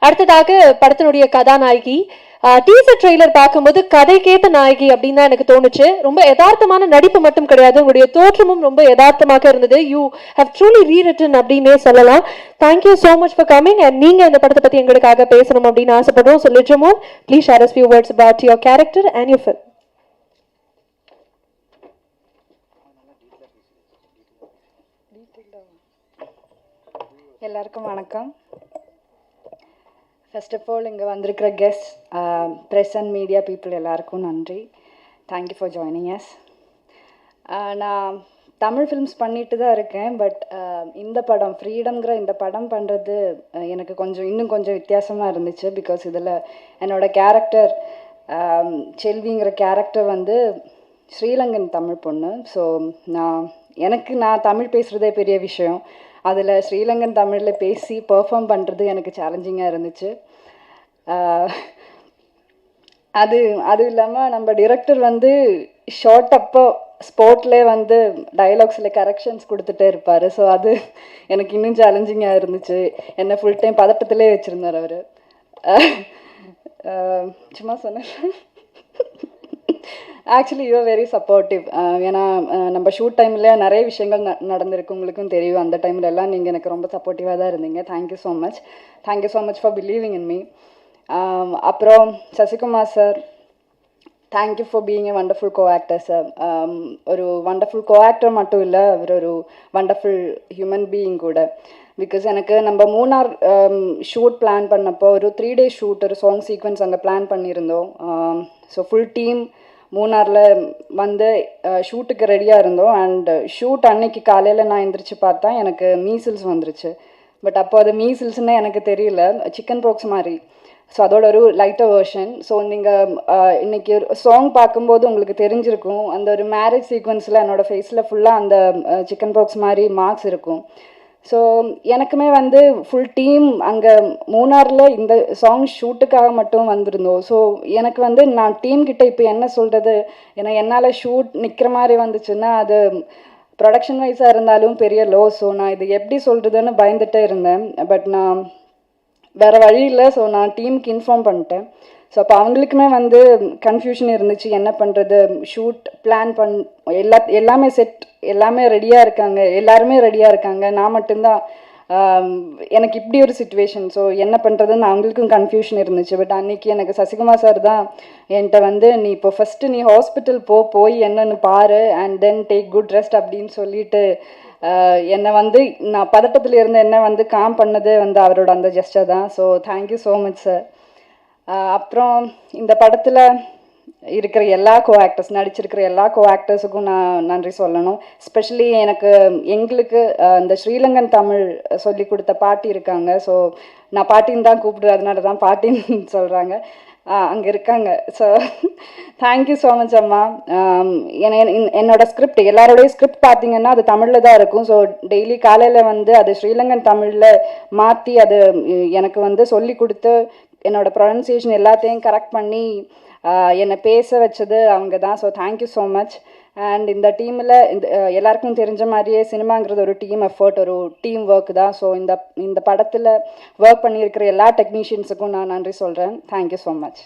அடுத்ததாக படத்தினுடைய கதாநாயகி. டீசர் ட்ரெய்லர் பார்க்கும்போது கதைக்கேத்த நாயகி அப்படின்னு தான் எனக்கு தோணுச்சு. ரொம்ப யதார்த்தமான நடிப்பு மட்டும் கிடையாது, உங்களுடைய தோற்றமும் ரொம்ப யதார்த்தமாக இருந்தது. யூ ஹவ் ட்ரூலி ரீரிட்டன் அப்படின்னே சொல்லலாம். Thank you so much for coming. And நீங்க இந்த படத்தை பத்தி எங்களுக்காக பேசணும் அப்படின்னு ஆசைப்படுறோம். ஸோ லிட்ரமோன், please share us few words about your character and your film. எல்லாருக்கும் வணக்கம். ஃபர்ஸ்ட் ஆஃப் ஆல் இங்கே வந்திருக்கிற guest, press and media people எல்லாருக்கும் நன்றி. Thank you for joining us. நான் தமிழ் ஃபிலிம்ஸ் பண்ணிட்டு தான் இருக்கேன். பட் இந்த படம் ஃப்ரீடம்ங்கிற இந்த படம் பண்ணுறது எனக்கு இன்னும் கொஞ்சம் வித்தியாசமாக இருந்துச்சு. பிகாஸ் இதில் என்னோடய கேரக்டர் செல்விங்கிற கேரக்டர் வந்து ஸ்ரீலங்கன் தமிழ் பொண்ணு. ஸோ நான் தமிழ் பேசுகிறதே பெரிய விஷயம். அதில் ஸ்ரீலங்கன் தமிழில் பேசி பெர்ஃபார்ம் பண்ணுறது எனக்கு சேலஞ்சிங்காக இருந்துச்சு. அது இல்லாமல் நம்ம டிரெக்டர் வந்து ஷார்ட் அப்போ ஸ்போர்ட்லேயே வந்து டைலாக்ஸில் கரெக்ஷன்ஸ் கொடுத்துட்டே இருப்பார். ஸோ அது எனக்கு இன்னும் சேலஞ்சிங்காக இருந்துச்சு. என்னை ஃபுல் டைம் பதட்டத்திலே வச்சுருந்தார் அவர். சும்மா சொன்னேன். Actually you are very supportive. ஏன்னா நம்ம ஷூட் டைமில் நிறைய விஷயங்கள் நடந்திருக்கு, உங்களுக்கும் தெரியும். அந்த டைமில் எல்லாம் நீங்கள் எனக்கு ரொம்ப சப்போர்ட்டிவாக தான் இருந்தீங்க. Thank you so much. Thank you so much for believing in me. அப்புறம் Sasikumar sir, thank you for being a wonderful co actor sir. ஒரு வண்டர்ஃபுல் கோ ஆக்டர் மட்டும் இல்லை, அவர் ஒரு வண்டர்ஃபுல் ஹியூமன் பீயிங் கூட. பிகாஸ் எனக்கு நம்ம மூணார் ஷூட் பிளான் பண்ணப்போ ஒரு 3 days ஷூட், ஒரு சாங் சீக்வன்ஸ் அங்கே பிளான் பண்ணியிருந்தோம். ஸோ ஃபுல் டீம் மூணாரில் வந்து ஷூட்டுக்கு ரெடியாக இருந்தோம். அண்ட் ஷூட் அன்னைக்கு காலையில் நான் எந்திரிச்சு பார்த்தா எனக்கு மீசில்ஸ் வந்துருச்சு. பட் அப்போ அது மீசில்ஸ்ன்னு எனக்கு தெரியல, சிக்கன் பாக்ஸ் மாதிரி. ஸோ அதோட ஒரு லைட்டர் வேர்ஷன். ஸோ நீங்கள் இன்றைக்கி சாங் பார்க்கும்போது உங்களுக்கு தெரிஞ்சிருக்கும், அந்த ஒரு மேரேஜ் சீக்வன்ஸில் என்னோடய ஃபேஸில் ஃபுல்லாக அந்த சிக்கன் பாக்ஸ் மாதிரி மார்க்ஸ் இருக்கும். ஸோ எனக்குமே வந்து ஃபுல் டீம் அங்கே மூணாரில் இந்த சாங் ஷூட்டுக்காக மட்டும் வந்திருந்தோம். ஸோ எனக்கு வந்து நான் டீம்கிட்ட இப்போ என்ன சொல்கிறது, ஏன்னா என்னால் ஷூட் நிற்கிற மாதிரி வந்துச்சுன்னா அது ப்ரொடக்ஷன் வைஸாக இருந்தாலும் பெரிய லோ. ஸோ நான் இது எப்படி சொல்கிறதுன்னு பயந்துகிட்டே இருந்தேன். பட் நான் வேறு வழி இல்லை. ஸோ நான் டீமுக்கு இன்ஃபார்ம் பண்ணிட்டேன். ஸோ அப்போ அவங்களுக்குமே வந்து கன்ஃபியூஷன் இருந்துச்சு, என்ன பண்ணுறது. ஷூட் பிளான் எல்லாமே செட், எல்லாமே ரெடியாக இருக்காங்க, எல்லாருமே ரெடியாக இருக்காங்க, நான் மட்டும்தான் எனக்கு இப்படி ஒரு சுச்சுவேஷன். ஸோ என்ன பண்ணுறதுன்னு அவங்களுக்கும் கன்ஃபியூஷன் இருந்துச்சு. பட் அன்றைக்கி எனக்கு சசிகுமார் சார் தான் என்கிட்ட வந்து, நீ இப்போ ஃபஸ்ட்டு நீ ஹாஸ்பிட்டல் போய் என்னன்னு பாரு, and then take good rest அப்படின்னு சொல்லிட்டு என்னை வந்து நான் பதட்டத்தில் இருந்து என்ன வந்து காம் பண்ணதே வந்து அவரோட அந்த ஜெஸ்டர் தான். So thank you so much sir. அப்புறம் இந்த படத்தில் இருக்கிற எல்லா நடிச்சிருக்கிற எல்லா கோ ஆக்டர்ஸுக்கும் நான் நன்றி சொல்லணும். ஸ்பெஷலி எங்களுக்கு இந்த ஸ்ரீலங்கன் தமிழ் சொல்லி கொடுத்த பாட்டி இருக்காங்க. ஸோ நான் பாட்டின்னு தான் கூப்பிடுவேன், அதனால தான் பாட்டின்னு சொல்கிறாங்க, அங்கே இருக்காங்க. ஸோ தேங்க்யூ ஸோ மச் அம்மா. என்னோட ஸ்கிரிப்ட், எல்லாரோடைய ஸ்கிரிப்ட் பார்த்தீங்கன்னா அது தமிழில் தான் இருக்கும். ஸோ டெய்லி காலையில் வந்து அது ஸ்ரீலங்கன் தமிழில் மாற்றி அது எனக்கு வந்து சொல்லி கொடுத்து என்னோடய ப்ரொனன்சியேஷன் எல்லாத்தையும் கரெக்ட் பண்ணி என்னை பேச வச்சது அவங்க தான். So thank you so much. And இந்த டீமில் எல்லாருக்கும் தெரிஞ்ச மாதிரியே சினிமாங்கிறது ஒரு டீம் எஃபர்ட், ஒரு டீம் ஒர்க் தான். ஸோ இந்த படத்தில் ஒர்க் பண்ணியிருக்கிற எல்லா டெக்னீஷியன்ஸுக்கும் நான் நன்றி சொல்கிறேன். Thank you so much.